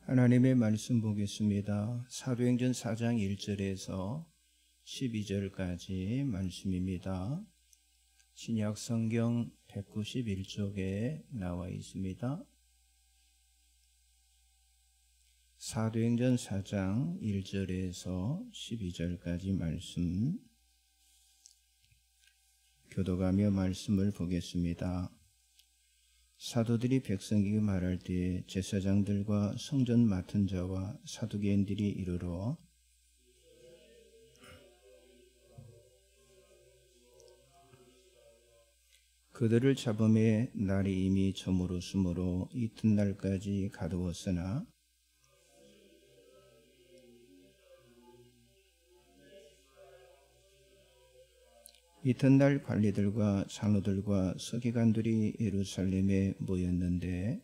하나님의 말씀 보겠습니다. 사도행전 4장 1절에서 12절까지 말씀입니다. 신약 성경 191쪽에 나와 있습니다. 사도행전 4장 1절에서 12절까지 말씀 교도가며 말씀을 보겠습니다. 사도들이 백성에게 말할 때 제사장들과 성전 맡은 자와 사두개인들이 이르러 그들을 잡음에 날이 이미 저물었으므로 이튿날까지 가두었으나 이튿날 관리들과 장로들과 서기관들이 예루살렘에 모였는데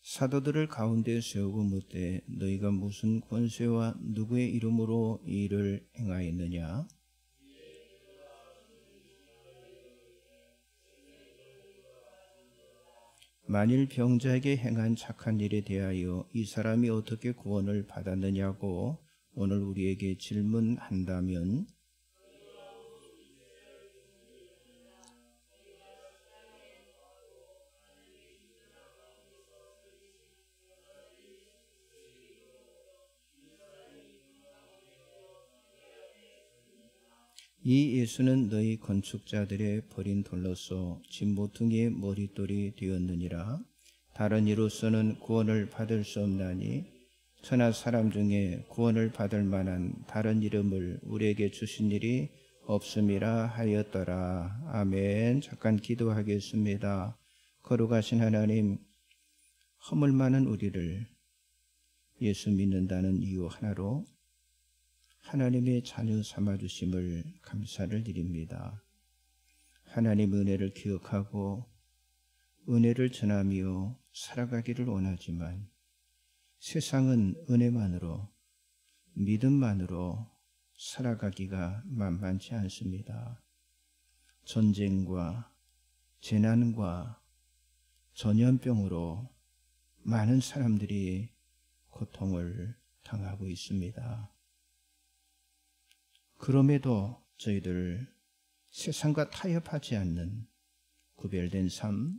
사도들을 가운데 세우고 묻되 너희가 무슨 권세와 누구의 이름으로 이 일을 행하였느냐? 만일 병자에게 행한 착한 일에 대하여 이 사람이 어떻게 구원을 받았느냐고 오늘 우리에게 질문한다면 이 예수는 너희 건축자들의 버린 돌로서 집 모퉁이의 머릿돌이 되었느니라. 다른 이로서는 구원을 받을 수 없나니 천하 사람 중에 구원을 받을 만한 다른 이름을 우리에게 주신 일이 없음이라 하였더라. 아멘. 잠깐 기도하겠습니다. 거룩하신 하나님, 허물 많은 우리를 예수 믿는다는 이유 하나로 하나님의 자녀 삼아주심을 감사를 드립니다. 하나님의 은혜를 기억하고 은혜를 전하며 살아가기를 원하지만 세상은 은혜만으로 믿음만으로 살아가기가 만만치 않습니다. 전쟁과 재난과 전염병으로 많은 사람들이 고통을 당하고 있습니다. 그럼에도 저희들 세상과 타협하지 않는 구별된 삶,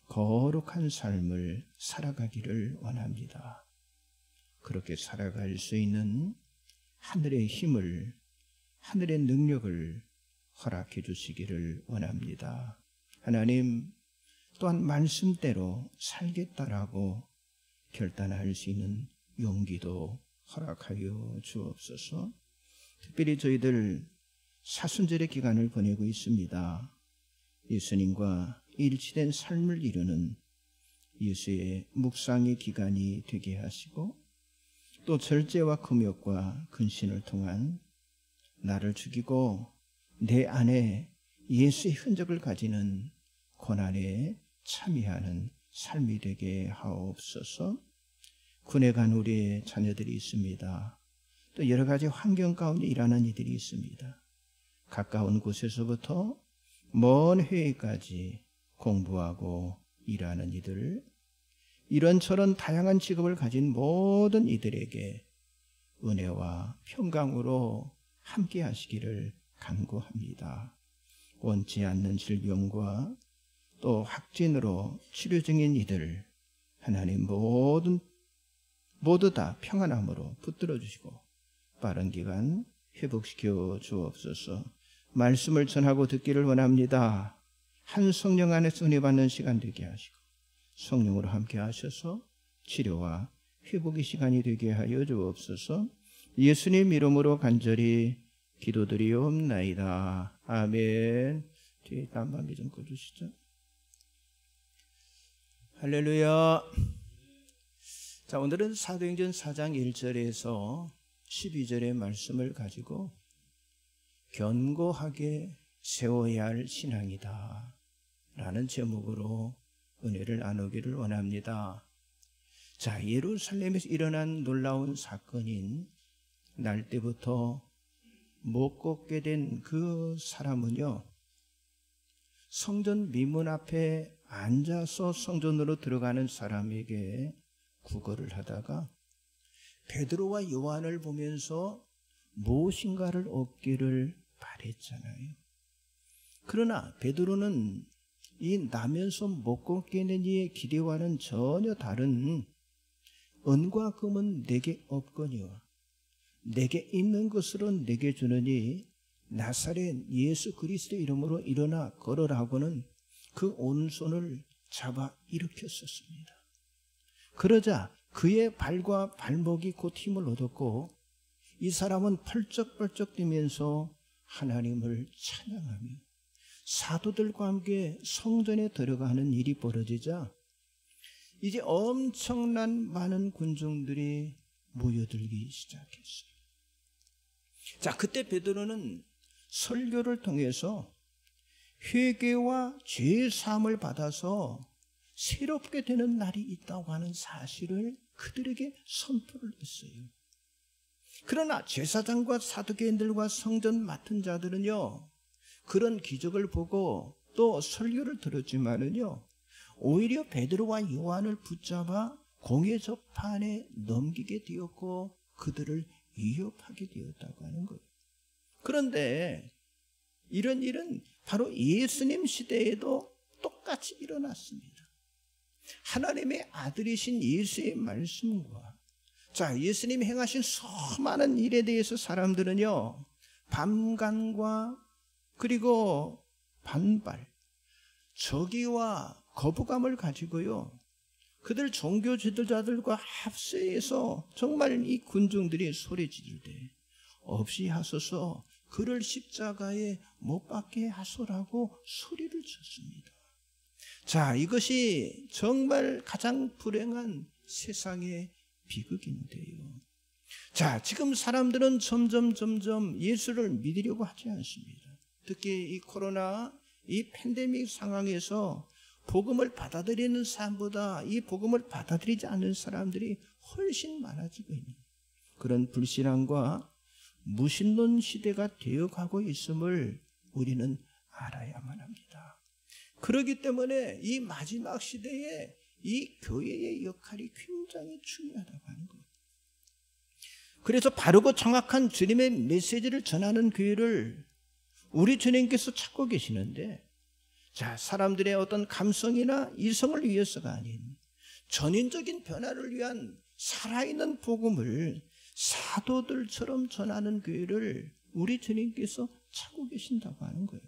거룩한 삶을 살아가기를 원합니다. 그렇게 살아갈 수 있는 하늘의 힘을, 하늘의 능력을 허락해 주시기를 원합니다. 하나님, 또한 말씀대로 살겠다라고 결단할 수 있는 용기도 허락하여 주옵소서. 특별히 저희들 사순절의 기간을 보내고 있습니다. 예수님과 일치된 삶을 이루는 예수의 묵상의 기간이 되게 하시고 또 절제와 금욕과 근신을 통한 나를 죽이고 내 안에 예수의 흔적을 가지는 고난에 참여하는 삶이 되게 하옵소서. 군에 간 우리의 자녀들이 있습니다. 또 여러 가지 환경 가운데 일하는 이들이 있습니다. 가까운 곳에서부터 먼 해외까지 공부하고 일하는 이들, 이런저런 다양한 직업을 가진 모든 이들에게 은혜와 평강으로 함께 하시기를 간구합니다. 원치 않는 질병과 또 확진으로 치료 중인 이들, 하나님 모두 다 평안함으로 붙들어 주시고 빠른 기간 회복시켜 주옵소서. 말씀을 전하고 듣기를 원합니다. 한 성령 안에서 은혜 받는 시간 되게 하시고 성령으로 함께 하셔서 치료와 회복의 시간이 되게 하여 주옵소서. 예수님 이름으로 간절히 기도드리옵나이다. 아멘. 뒤에 단방기 좀 꺼주시죠. 할렐루야. 자, 오늘은 사도행전 4장 1절에서 12절의 말씀을 가지고 견고하게 세워야 할 신앙이다 라는 제목으로 은혜를 나누기를 원합니다. 자, 예루살렘에서 일어난 놀라운 사건인 날 때부터 못 걷게 된 그 사람은요, 성전 미문 앞에 앉아서 성전으로 들어가는 사람에게 구걸을 하다가 베드로와 요한을 보면서 무엇인가를 얻기를 바랬잖아요. 그러나 베드로는 이 나면서 못 걷게 된 이의 기대와는 전혀 다른 은과 금은 내게 없거니와 내게 있는 것으로 내게 주느니 나사렛 예수 그리스도의 이름으로 일어나 걸으라고는 그 오른손을 잡아 일으켰었습니다. 그러자 그의 발과 발목이 곧 힘을 얻었고 이 사람은 펄쩍펄쩍 뛰면서 하나님을 찬양하며 사도들과 함께 성전에 들어가는 일이 벌어지자 이제 엄청난 많은 군중들이 모여들기 시작했어요. 자, 그때 베드로는 설교를 통해서 회개와 죄 사함을 받아서 새롭게 되는 날이 있다고 하는 사실을 그들에게 선포를 했어요. 그러나 제사장과 사두개인들과 성전 맡은 자들은요, 그런 기적을 보고 또 설교를 들었지만은요, 오히려 베드로와 요한을 붙잡아 공회 접판에 넘기게 되었고 그들을 위협하게 되었다고 하는 거예요. 그런데 이런 일은 바로 예수님 시대에도 똑같이 일어났습니다. 하나님의 아들이신 예수의 말씀과 자, 예수님이 행하신 수많은 일에 대해서 사람들은요, 반감과 그리고 반발, 적의와 거부감을 가지고요, 그들 종교 지도자들과 합세해서 정말 이 군중들이 소리 지를 때 없이 하소서, 그를 십자가에 못 박게 하소라고 소리를 쳤습니다. 자, 이것이 정말 가장 불행한 세상의 비극인데요. 자, 지금 사람들은 점점 예수를 믿으려고 하지 않습니다. 특히 이 코로나, 이 팬데믹 상황에서 복음을 받아들이는 사람보다 이 복음을 받아들이지 않는 사람들이 훨씬 많아지고 있는 그런 불신앙과 무신론 시대가 되어가고 있음을 우리는 알아야만 합니다. 그렇기 때문에 이 마지막 시대에 이 교회의 역할이 굉장히 중요하다고 하는 거예요. 그래서 바르고 정확한 주님의 메시지를 전하는 교회를 우리 주님께서 찾고 계시는데, 자, 사람들의 어떤 감성이나 이성을 위해서가 아닌 전인적인 변화를 위한 살아있는 복음을 사도들처럼 전하는 교회를 우리 주님께서 찾고 계신다고 하는 거예요.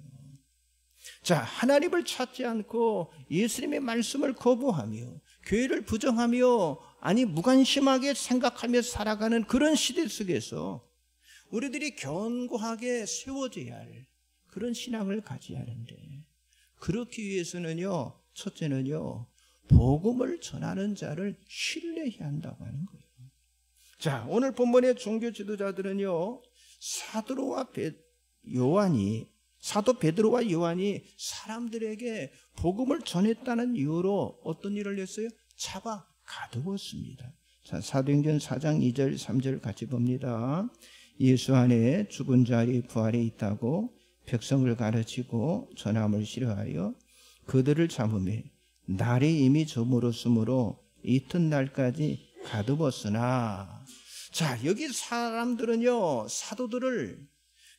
자, 하나님을 찾지 않고 예수님의 말씀을 거부하며 교회를 부정하며 아니 무관심하게 생각하며 살아가는 그런 시대 속에서 우리들이 견고하게 세워져야 할 그런 신앙을 가져야 하는데, 그렇기 위해서는요, 첫째는요, 복음을 전하는 자를 신뢰해야 한다고 하는 거예요. 자, 오늘 본문의 종교 지도자들은요, 사도 베드로와 요한이 사람들에게 복음을 전했다는 이유로 어떤 일을 했어요? 잡아 가두었습니다. 자, 사도행전 4장 2절 3절 같이 봅니다. 예수 안에 죽은 자리 부활에 있다고 백성을 가르치고 전함을 싫어하여 그들을 잡으매 날이 이미 저물었으므로 이튿날까지 가두었으나, 자, 여기 사람들은요, 사도들을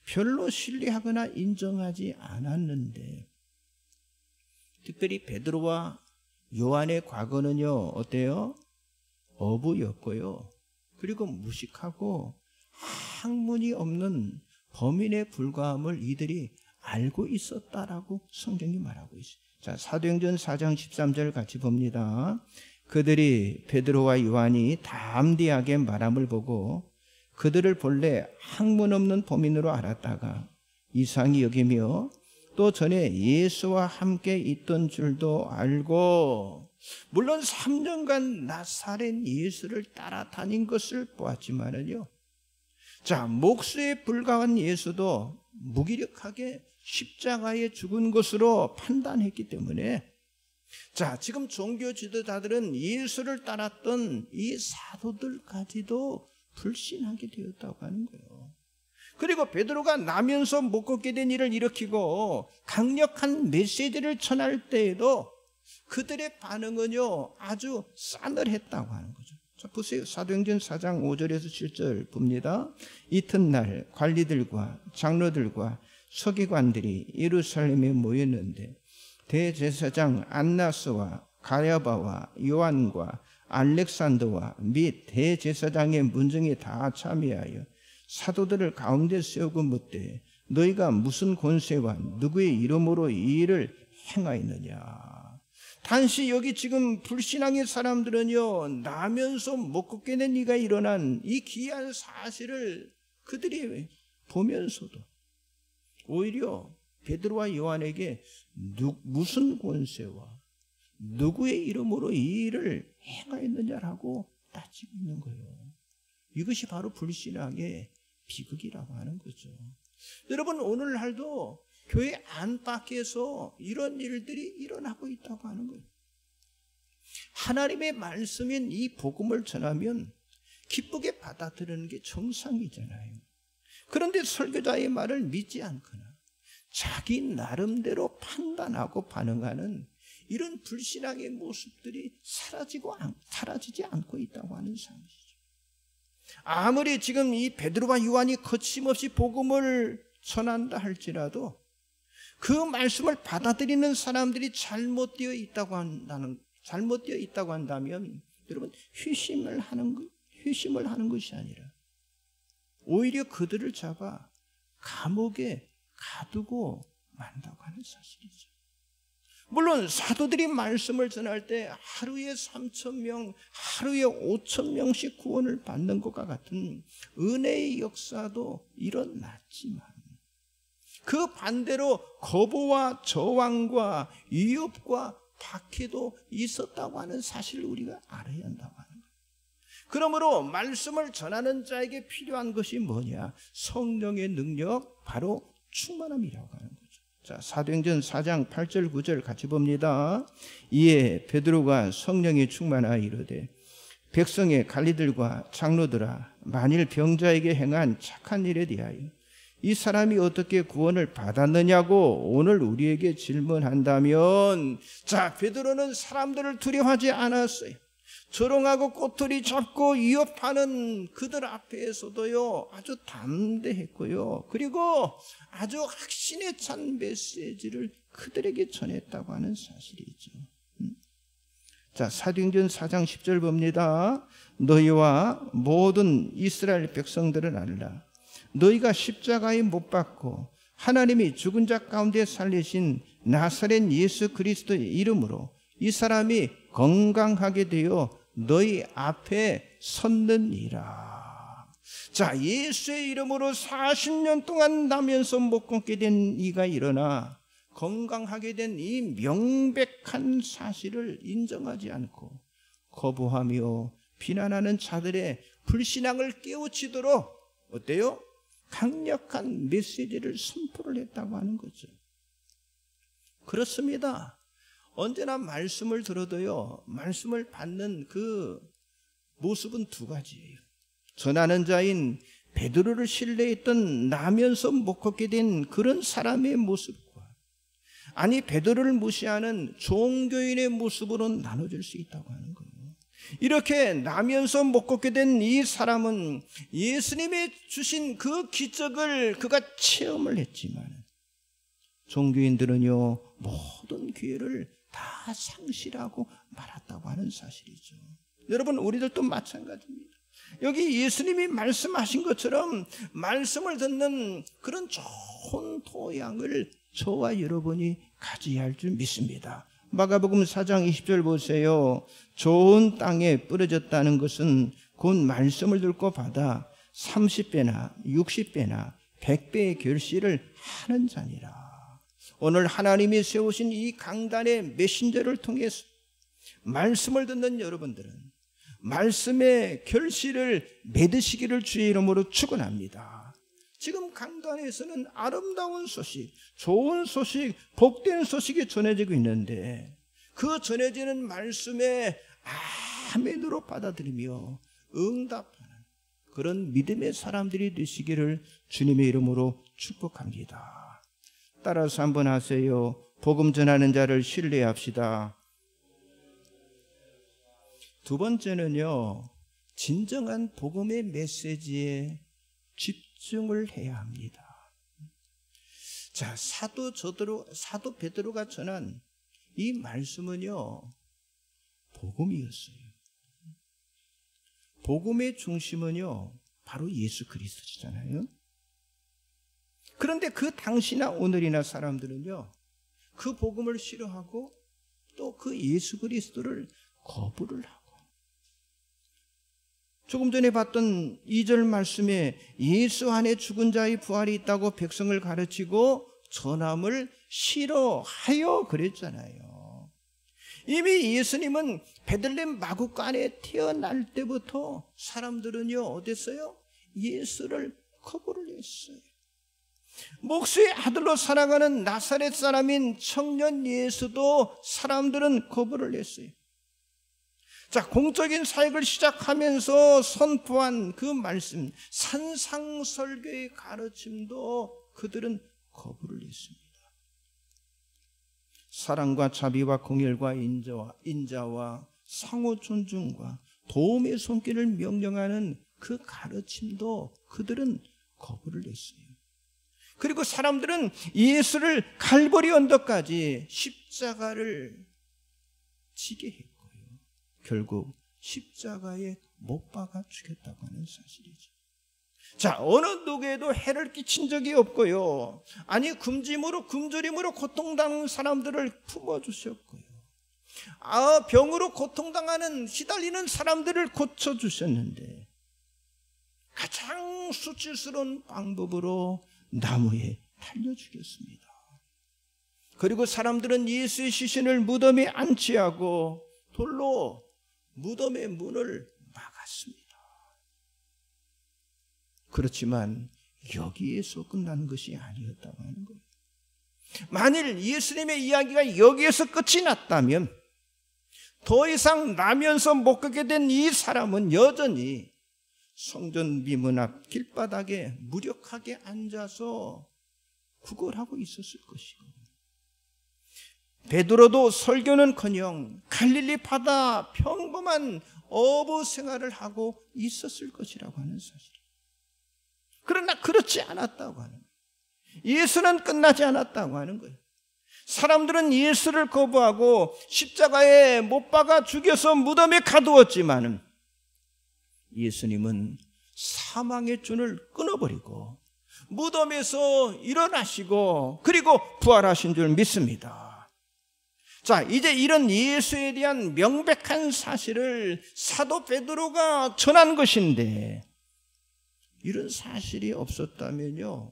별로 신뢰하거나 인정하지 않았는데, 특별히 베드로와 요한의 과거는요, 어때요? 어부였고요, 그리고 무식하고 학문이 없는 범인에 불과함을 이들이 알고 있었다라고 성경이 말하고 있어요. 자, 사도행전 4장 13절 같이 봅니다. 그들이 베드로와 요한이 담대하게 말함을 보고 그들을 본래 학문 없는 범인으로 알았다가 이상히 여기며 또 전에 예수와 함께 있던 줄도 알고, 물론 3년간 나사렛 예수를 따라다닌 것을 보았지만은요, 자, 목수에 불과한 예수도 무기력하게 십자가에 죽은 것으로 판단했기 때문에, 자, 지금 종교 지도자들은 예수를 따랐던 이 사도들까지도 불신하게 되었다고 하는 거예요. 그리고 베드로가 나면서 못 걷게 된 일을 일으키고 강력한 메시지를 전할 때에도 그들의 반응은요 아주 싸늘했다고 하는 거죠. 자, 보세요. 사도행전 4장 5절에서 7절 봅니다. 이튿날 관리들과 장로들과 서기관들이 예루살렘에 모였는데 대제사장 안나스와 가랴바와 요한과 알렉산더와 및 대제사장의 문정에 다 참여하여 사도들을 가운데 세우고 묻되 너희가 무슨 권세와 누구의 이름으로 이 일을 행하였느냐. 단지 여기 지금 불신앙의 사람들은요 나면서 못 걷게 된 이가 일어난 이 기이한 사실을 그들이 보면서도 오히려 베드로와 요한에게 무슨 권세와 누구의 이름으로 이 일을 행하였느냐라고 따지고 있는 거예요. 이것이 바로 불신앙의 비극이라고 하는 거죠. 여러분 오늘날도 교회 안팎에서 이런 일들이 일어나고 있다고 하는 거예요. 하나님의 말씀인 이 복음을 전하면 기쁘게 받아들이는 게 정상이잖아요. 그런데 설교자의 말을 믿지 않거나 자기 나름대로 판단하고 반응하는 이런 불신앙의 모습들이 사라지지 않고 있다고 하는 사실이죠. 아무리 지금 이 베드로와 요한이 거침없이 복음을 전한다 할지라도 그 말씀을 받아들이는 사람들이 잘못되어 있다고 한다면 여러분 회심을 하는 것이 아니라 오히려 그들을 잡아 감옥에 가두고 만다고 하는 사실이죠. 물론 사도들이 말씀을 전할 때 하루에 3,000명, 하루에 5,000명씩 구원을 받는 것과 같은 은혜의 역사도 일어났지만 그 반대로 거부와 저항과 위협과 박해도 있었다고 하는 사실을 우리가 알아야 한다고 하는 거예요. 그러므로 말씀을 전하는 자에게 필요한 것이 뭐냐? 성령의 능력, 바로 충만함이라고 하는 거죠. 자, 사도행전 4장 8절 9절 같이 봅니다. 이에 베드로가 성령이 충만하여 이르되 백성의 관리들과 장로들아 만일 병자에게 행한 착한 일에 대하여 이 사람이 어떻게 구원을 받았느냐고 오늘 우리에게 질문한다면, 자, 베드로는 사람들을 두려워하지 않았어요. 조롱하고 꼬투리 잡고 위협하는 그들 앞에서도요 아주 담대했고요, 그리고 아주 확신에 찬 메시지를 그들에게 전했다고 하는 사실이죠. 자, 사도행전 4장 10절 봅니다. 너희와 모든 이스라엘 백성들은 알라. 너희가 십자가에 못 박고 하나님이 죽은 자 가운데 살리신 나사렛 예수 그리스도의 이름으로 이 사람이 건강하게 되어 너희 앞에 섰느니라. 자, 예수의 이름으로 40년 동안 나면서 못 걷게 된 이가 일어나 건강하게 된 이 명백한 사실을 인정하지 않고 거부하며 비난하는 자들의 불신앙을 깨우치도록 어때요? 강력한 메시지를 선포를 했다고 하는 거죠. 그렇습니다. 언제나 말씀을 들어도요, 말씀을 받는 그 모습은 두 가지예요. 전하는 자인 베드로를 신뢰했던 나면서 못 걷게 된 그런 사람의 모습과, 아니 베드로를 무시하는 종교인의 모습으로 나눠질 수 있다고 하는 거예요. 이렇게 나면서 못 걷게 된 이 사람은 예수님이 주신 그 기적을 그가 체험을 했지만 종교인들은요 모든 기회를 다 상실하고 말았다고 하는 사실이죠. 여러분, 우리들도 마찬가지입니다. 여기 예수님이 말씀하신 것처럼 말씀을 듣는 그런 좋은 토양을 저와 여러분이 가져야 할 줄 믿습니다. 마가복음 4장 20절 보세요. 좋은 땅에 뿌려졌다는 것은 곧 말씀을 듣고 받아 30배나 60배나 100배의 결실을 하는 자니라. 오늘 하나님이 세우신 이 강단의 메신저를 통해서 말씀을 듣는 여러분들은 말씀의 결실을 맺으시기를 주의 이름으로 축원합니다. 지금 강단에서는 아름다운 소식, 좋은 소식, 복된 소식이 전해지고 있는데 그 전해지는 말씀에 아멘으로 받아들이며 응답하는 그런 믿음의 사람들이 되시기를 주님의 이름으로 축복합니다. 따라서 한번 하세요. 복음 전하는 자를 신뢰합시다. 두 번째는요, 진정한 복음의 메시지에 집중을 해야 합니다. 자, 사도 베드로가 전한 이 말씀은요, 복음이었어요. 복음의 중심은요, 바로 예수 그리스도잖아요. 그런데 그 당시나 오늘이나 사람들은요, 그 복음을 싫어하고 또 그 예수 그리스도를 거부를 하고, 조금 전에 봤던 2절 말씀에 예수 안에 죽은 자의 부활이 있다고 백성을 가르치고 전함을 싫어하여 그랬잖아요. 이미 예수님은 베들레헴 마구간에 태어날 때부터 사람들은요, 어땠어요? 예수를 거부를 했어요. 목수의 아들로 살아가는 나사렛 사람인 청년 예수도 사람들은 거부를 했어요. 자, 공적인 사역을 시작하면서 선포한 그 말씀, 산상설교의 가르침도 그들은 거부를 했습니다. 사랑과 자비와 공혈과 인자와 상호 존중과 도움의 손길을 명령하는 그 가르침도 그들은 거부를 했어요. 그리고 사람들은 예수를 갈보리 언덕까지 십자가를 지게 했고, 결국 십자가에 못 박아 죽였다고 하는 사실이죠. 자, 어느 누구에도 해를 끼친 적이 없고요. 아니, 굶주림으로 고통당하는 사람들을 품어주셨고요. 병으로 고통당하는 시달리는 사람들을 고쳐주셨는데, 가장 수치스러운 방법으로 나무에 달려 죽였습니다. 그리고 사람들은 예수의 시신을 무덤에 안치하고 돌로 무덤의 문을 막았습니다. 그렇지만 여기에서 끝나는 것이 아니었다고 하는 거예요. 만일 예수님의 이야기가 여기에서 끝이 났다면 더 이상 나면서 못 걷게 된 이 사람은 여전히 성전 미문 앞 길바닥에 무력하게 앉아서 구걸하고 있었을 것이고, 베드로도 설교는커녕 갈릴리 바다 평범한 어부 생활을 하고 있었을 것이라고 하는 사실. 그러나 그렇지 않았다고 하는 거예요. 예수는 끝나지 않았다고 하는 거예요. 사람들은 예수를 거부하고 십자가에 못 박아 죽여서 무덤에 가두었지만 예수님은 사망의 끈을 끊어버리고 무덤에서 일어나시고 그리고 부활하신 줄 믿습니다. 자, 이제 이런 예수에 대한 명백한 사실을 사도 베드로가 전한 것인데, 이런 사실이 없었다면요,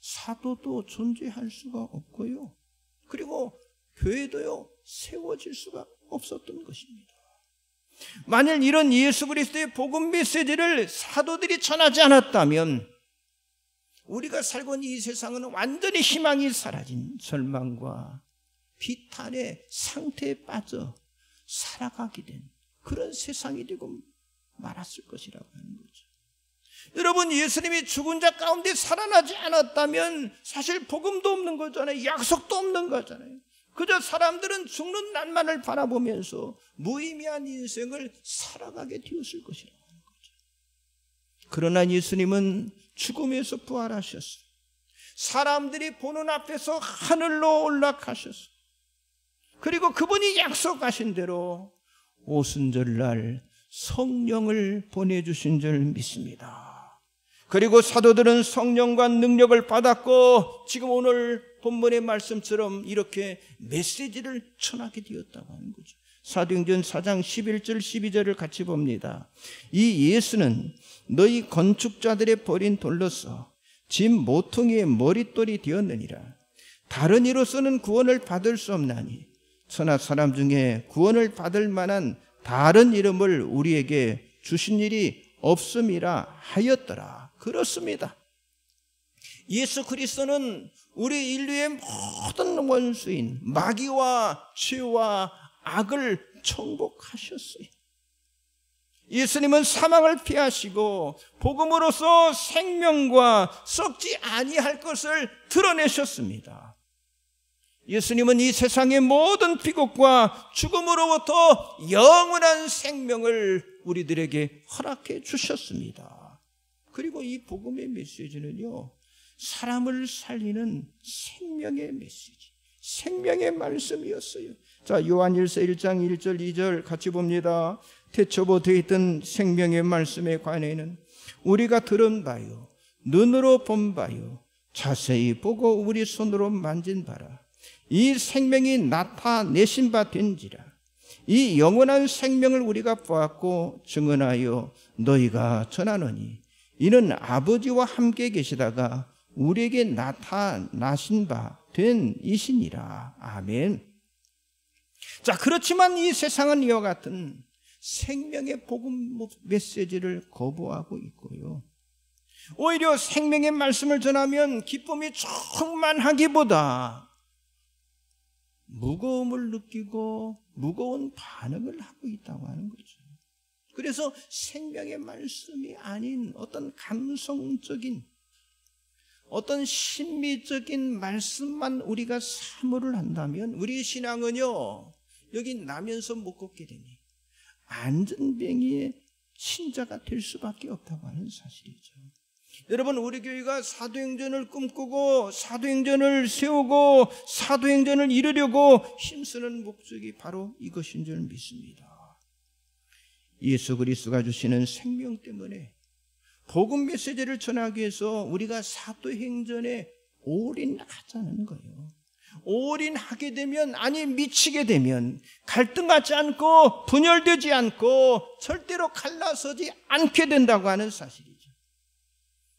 사도도 존재할 수가 없고요, 그리고 교회도요 세워질 수가 없었던 것입니다. 만일 이런 예수 그리스도의 복음 메시지를 사도들이 전하지 않았다면 우리가 살고 있는 이 세상은 완전히 희망이 사라진 절망과 비탄의 상태에 빠져 살아가게 된 그런 세상이 되고 말았을 것이라고 하는 거죠. 여러분, 예수님이 죽은 자 가운데 살아나지 않았다면 사실 복음도 없는 거잖아요. 약속도 없는 거잖아요. 그저 사람들은 죽는 날만을 바라보면서 무의미한 인생을 살아가게 되었을 것이라고 하는 거죠. 그러나 예수님은 죽음에서 부활하셨어요. 사람들이 보는 앞에서 하늘로 올라가셨어요. 그리고 그분이 약속하신 대로 오순절날 성령을 보내주신 줄 믿습니다. 그리고 사도들은 성령과 능력을 받았고 지금 오늘 본문의 말씀처럼 이렇게 메시지를 전하게 되었다고 하는 거죠. 사도행전 4장 11절 12절을 같이 봅니다. 이 예수는 너희 건축자들의 버린 돌로서 집 모퉁이의 머릿돌이 되었느니라. 다른 이로서는 구원을 받을 수 없나니 천하 사람 중에 구원을 받을 만한 다른 이름을 우리에게 주신 일이 없음이라 하였더라. 그렇습니다. 예수 그리스도는 우리 인류의 모든 원수인 마귀와 죄와 악을 정복하셨어요. 예수님은 사망을 피하시고 복음으로서 생명과 썩지 아니할 것을 드러내셨습니다. 예수님은 이 세상의 모든 비극과 죽음으로부터 영원한 생명을 우리들에게 허락해 주셨습니다. 그리고 이 복음의 메시지는요, 사람을 살리는 생명의 메시지, 생명의 말씀이었어요. 자, 요한일서 1장 1절 2절 같이 봅니다. 태초부터 있던 생명의 말씀에 관해는 우리가 들은 바요, 눈으로 본 바요, 자세히 보고 우리 손으로 만진 바라. 이 생명이 나타내신 바 된지라. 이 영원한 생명을 우리가 보았고 증언하여 너희가 전하노니 이는 아버지와 함께 계시다가 우리에게 나타나신 바 된 이시니라. 아멘. 자, 그렇지만 이 세상은 이와 같은 생명의 복음 메시지를 거부하고 있고요, 오히려 생명의 말씀을 전하면 기쁨이 충만하기보다 무거움을 느끼고 무거운 반응을 하고 있다고 하는 거죠. 그래서 생명의 말씀이 아닌 어떤 감성적인, 어떤 심미적인 말씀만 우리가 사모를 한다면 우리의 신앙은요, 여기 나면서 못 걷게 되니 안전뱅이의 신자가 될 수밖에 없다고 하는 사실이죠. 여러분, 우리 교회가 사도행전을 꿈꾸고 사도행전을 세우고 사도행전을 이루려고 힘쓰는 목적이 바로 이것인 줄 믿습니다. 예수 그리스도가 주시는 생명 때문에 복음 메시지를 전하기 위해서 우리가 사도행전에 올인하자는 거예요. 올인하게 되면, 아니 미치게 되면 갈등하지 않고 분열되지 않고 절대로 갈라서지 않게 된다고 하는 사실이죠.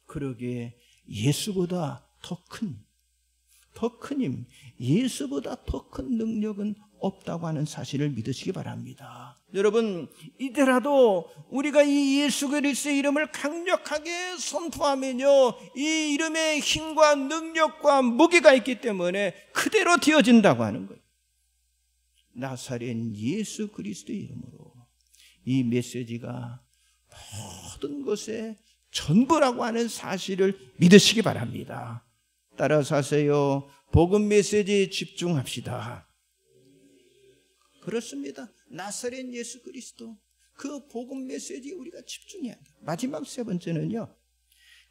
그러기에 예수보다 더 큰 힘, 예수보다 더 큰 능력은 없다고 하는 사실을 믿으시기 바랍니다. 여러분, 이제라도 우리가 이 예수 그리스도의 이름을 강력하게 선포하면요, 이 이름의 힘과 능력과 무게가 있기 때문에 그대로 되어진다고 하는 거예요. 나사렛 예수 그리스도의 이름으로 이 메시지가 모든 것의 전부라고 하는 사실을 믿으시기 바랍니다. 따라서 하세요. 복음 메시지에 집중합시다. 그렇습니다. 나사렛 예수 그리스도, 그 복음 메시지에 우리가 집중해야 한다. 마지막 세 번째는요,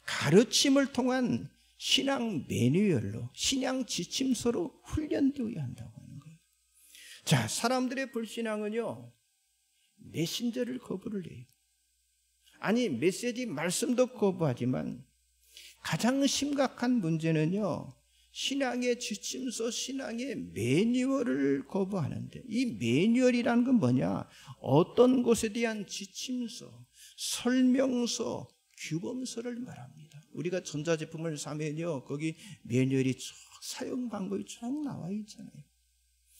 가르침을 통한 신앙 매뉴얼로, 신앙 지침서로 훈련되어야 한다고 하는 거예요. 자, 사람들의 불신앙은요, 메신저를 거부를 해요. 아니, 메시지 말씀도 거부하지만 가장 심각한 문제는요, 신앙의 지침서, 신앙의 매뉴얼을 거부하는데, 이 매뉴얼이라는 건 뭐냐? 어떤 것에 대한 지침서, 설명서, 규범서를 말합니다. 우리가 전자제품을 사면요, 거기 매뉴얼이 쭉, 사용 방법이 쭉 나와 있잖아요.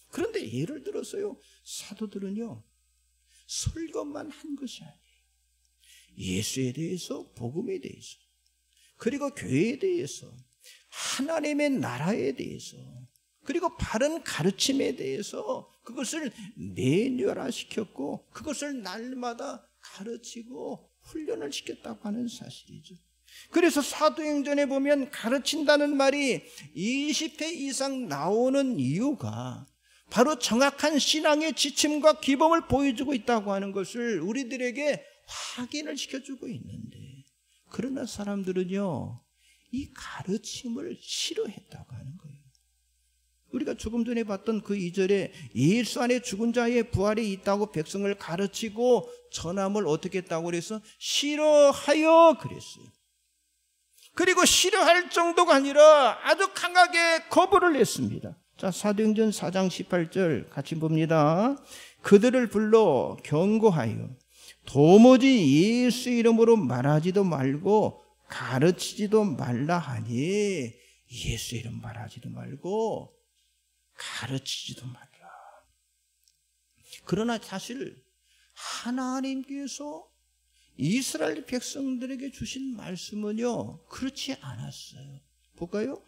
그런데 예를 들어서요, 사도들은요, 설교만 한 것이 아니에요. 예수에 대해서, 복음에 대해서, 그리고 교회에 대해서, 하나님의 나라에 대해서, 그리고 바른 가르침에 대해서 그것을 매뉴얼화시켰고 그것을 날마다 가르치고 훈련을 시켰다고 하는 사실이죠. 그래서 사도행전에 보면 가르친다는 말이 20회 이상 나오는 이유가 바로 정확한 신앙의 지침과 기본을 보여주고 있다고 하는 것을 우리들에게 확인을 시켜주고 있는데, 그러나 사람들은요, 이 가르침을 싫어했다고 하는 거예요. 우리가 조금 전에 봤던 그 2절에 예수 안에 죽은 자의 부활이 있다고 백성을 가르치고 전함을 어떻게 했다고 그래서 싫어하여 그랬어요. 그리고 싫어할 정도가 아니라 아주 강하게 거부를 했습니다. 자, 사도행전 4장 18절 같이 봅니다. 그들을 불러 경고하여 도무지 예수 이름으로 말하지도 말고 가르치지도 말라 하니, 예수 이름 말하지도 말고 가르치지도 말라. 그러나 사실 하나님께서 이스라엘 백성들에게 주신 말씀은요, 그렇지 않았어요. 볼까요?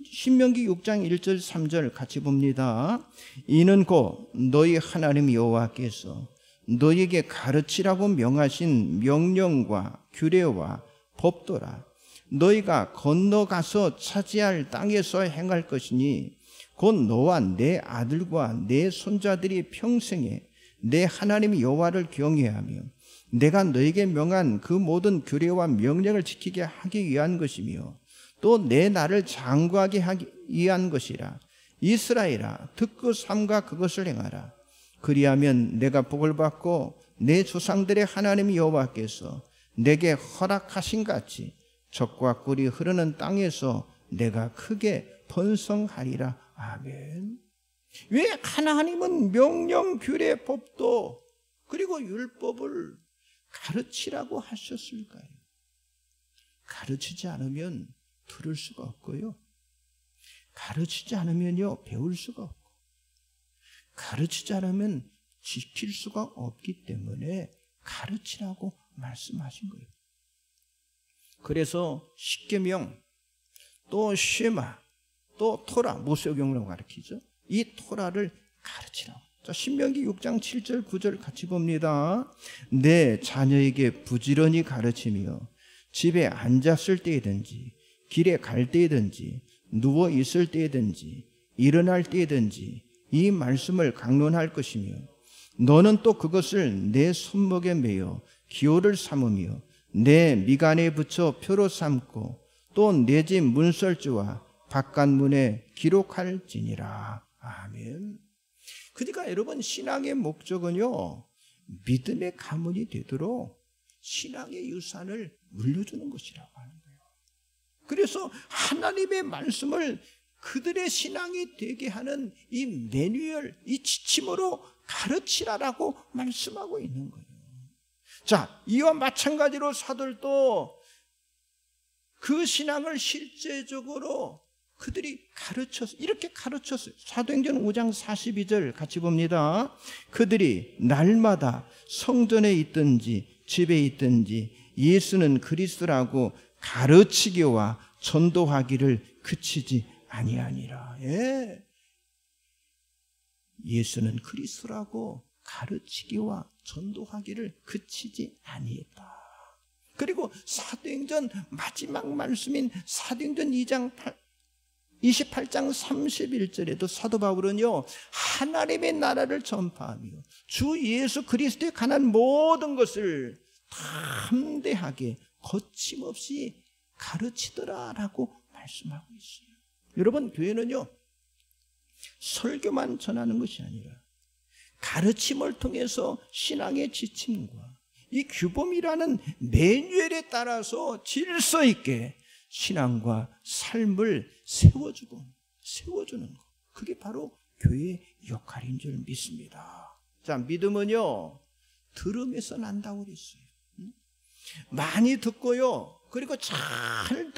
신명기 6장 1절 3절 같이 봅니다. 이는 곧 너희 하나님 여호와께서 너에게 가르치라고 명하신 명령과 규례와 법도라. 너희가 건너가서 차지할 땅에서 행할 것이니 곧 너와 내 아들과 내 손자들이 평생에 내 하나님 여호와를 경외하며 내가 너에게 명한 그 모든 규례와 명령을 지키게 하기 위한 것이며 또 내 나를 장구하게 하기 위한 것이라. 이스라엘아, 듣고 삼가 그것을 행하라. 그리하면 내가 복을 받고 내 조상들의 하나님 여호와께서 내게 허락하신 같이 젖과 꿀이 흐르는 땅에서 내가 크게 번성하리라. 아멘. 왜 하나님은 명령, 규례, 법도 그리고 율법을 가르치라고 하셨을까요? 가르치지 않으면 들을 수가 없고요. 가르치지 않으면요, 배울 수가 없고, 가르치지 않으면 지킬 수가 없기 때문에 가르치라고 말씀하신 거예요. 그래서 십계명, 또 쉐마, 또 토라, 모세오경이라고 가르치죠. 이 토라를 가르치라고. 자, 신명기 6장 7절 9절 같이 봅니다. 내 자녀에게 부지런히 가르치며 집에 앉았을 때이든지 길에 갈 때이든지 누워 있을 때이든지 일어날 때이든지 이 말씀을 강론할 것이며 너는 또 그것을 내 손목에 매어 기호를 삼으며 내 미간에 붙여 표로 삼고 또 내 집 문설주와 바깥문에 기록할지니라. 아멘. 그러니까 여러분, 신앙의 목적은요, 믿음의 가문이 되도록 신앙의 유산을 물려주는 것이라고 하는 거예요. 그래서 하나님의 말씀을 그들의 신앙이 되게 하는 이 매뉴얼, 이 지침으로 가르치라라고 말씀하고 있는 거예요. 자, 이와 마찬가지로 사도들도 그 신앙을 실제적으로 그들이 가르쳤어요. 이렇게 가르쳤어요. 사도행전 5장 42절 같이 봅니다. 그들이 날마다 성전에 있든지 집에 있든지 예수는 그리스도라고 가르치기와 전도하기를 그치지 아니하니라. 예. 예수는 그리스도라고 가르치기와 전도하기를 그치지 아니했다. 그리고 사도행전 마지막 말씀인 사도행전 28장 31절에도 사도 바울은요, 하나님의 나라를 전파하며 주 예수 그리스도에 관한 모든 것을 담대하게 거침없이 가르치더라라고 말씀하고 있어요. 여러분, 교회는요, 설교만 전하는 것이 아니라 가르침을 통해서 신앙의 지침과 이 규범이라는 매뉴얼에 따라서 질서 있게 신앙과 삶을 세워주는 것. 그게 바로 교회의 역할인 줄 믿습니다. 자, 믿음은요, 들음에서 난다고 그랬어요. 많이 듣고요, 그리고 잘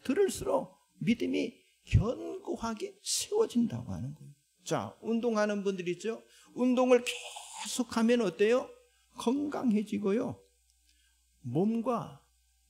들을수록 믿음이 견고하게 세워진다고 하는 거예요. 자, 운동하는 분들 있죠? 운동을 계속하면 어때요? 건강해지고요, 몸과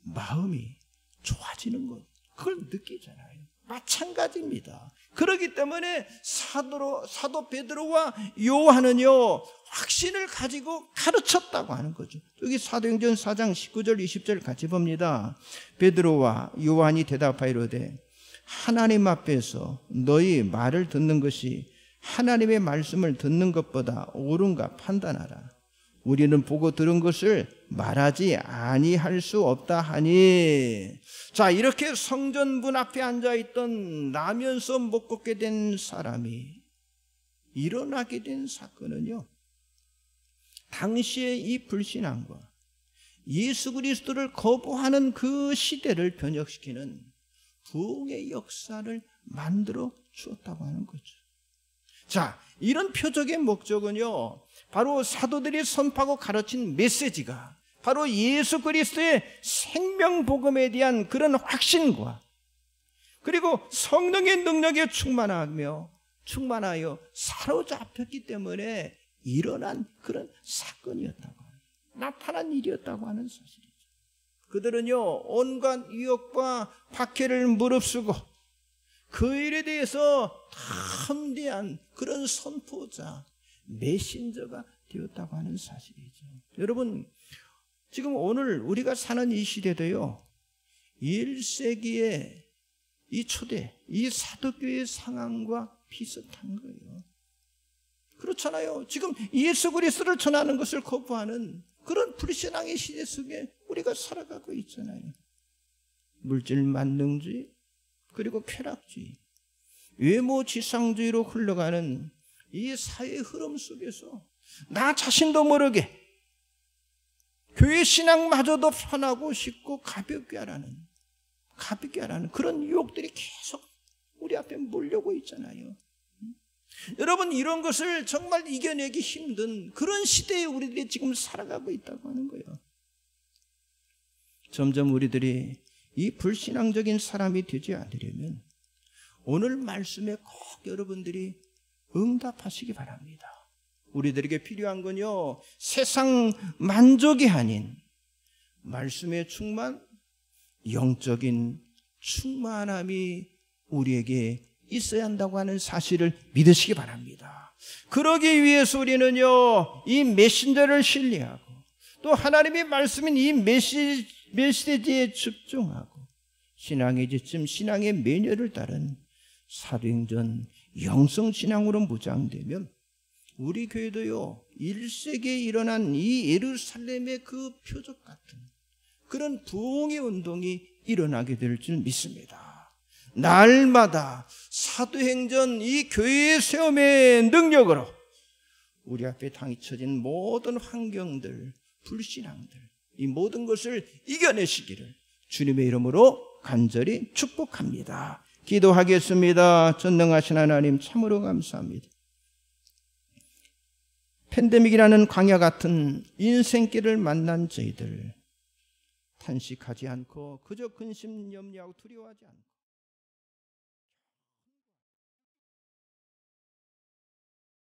마음이 좋아지는 것, 그걸 느끼잖아요. 마찬가지입니다. 그렇기 때문에 사도 베드로와 요한은요, 확신을 가지고 가르쳤다고 하는 거죠. 여기 사도행전 4장 19절 20절 같이 봅니다. 베드로와 요한이 대답하여 이르되 하나님 앞에서 너희 말을 듣는 것이 하나님의 말씀을 듣는 것보다 옳은가 판단하라. 우리는 보고 들은 것을 말하지 아니할 수 없다 하니. 자, 이렇게 성전 문 앞에 앉아있던 라면서 못 걷게 된 사람이 일어나게 된 사건은요, 당시의 이 불신앙과 예수 그리스도를 거부하는 그 시대를 변혁시키는 부흥의 역사를 만들어 주었다고 하는 거죠. 자, 이런 표적의 목적은요, 바로 사도들이 선포하고 가르친 메시지가 바로 예수 그리스도의 생명복음에 대한 그런 확신과 그리고 성령의 능력에 충만하여 사로잡혔기 때문에 일어난 그런 사건이었다고 하는, 나타난 일이었다고 하는 사실이죠. 그들은요, 온갖 유혹과 박해를 무릅쓰고 그 일에 대해서 담대한 그런 선포자, 메신저가 되었다고 하는 사실이죠. 여러분, 지금 오늘 우리가 사는 이 시대도요, 1세기의 이 초대, 이 사도교의 상황과 비슷한 거예요. 그렇잖아요. 지금 예수 그리스도를 전하는 것을 거부하는 그런 불신앙의 시대 속에 우리가 살아가고 있잖아요. 물질 만능주의, 그리고 쾌락주의, 외모지상주의로 흘러가는 이 사회 흐름 속에서 나 자신도 모르게 교회 신앙마저도 편하고 쉽고 가볍게 하라는 그런 유혹들이 계속 우리 앞에 몰려오고 있잖아요. 여러분, 이런 것을 정말 이겨내기 힘든 그런 시대에 우리들이 지금 살아가고 있다고 하는 거예요. 점점 우리들이 이 불신앙적인 사람이 되지 않으려면 오늘 말씀에 꼭 여러분들이 응답하시기 바랍니다. 우리들에게 필요한 건요, 세상 만족이 아닌 말씀의 충만, 영적인 충만함이 우리에게 있어야 한다고 하는 사실을 믿으시기 바랍니다. 그러기 위해서 우리는요, 이 메신저를 신뢰하고 또 하나님의 말씀인 이 메시지에 집중하고 신앙의 지침, 신앙의 매뉴얼을 따른 사도행전 영성신앙으로 무장되면 우리 교회도요, 1세기에 일어난 이 예루살렘의 그 표적 같은 그런 부흥의 운동이 일어나게 될 줄 믿습니다. 날마다 사도행전 이 교회의 세움의 능력으로 우리 앞에 당쳐진 모든 환경들, 불신앙들, 이 모든 것을 이겨내시기를 주님의 이름으로 간절히 축복합니다. 기도하겠습니다. 전능하신 하나님, 참으로 감사합니다. 팬데믹이라는 광야 같은 인생길을 만난 저희들 탄식하지 않고 그저 근심 염려하고 두려워하지 않고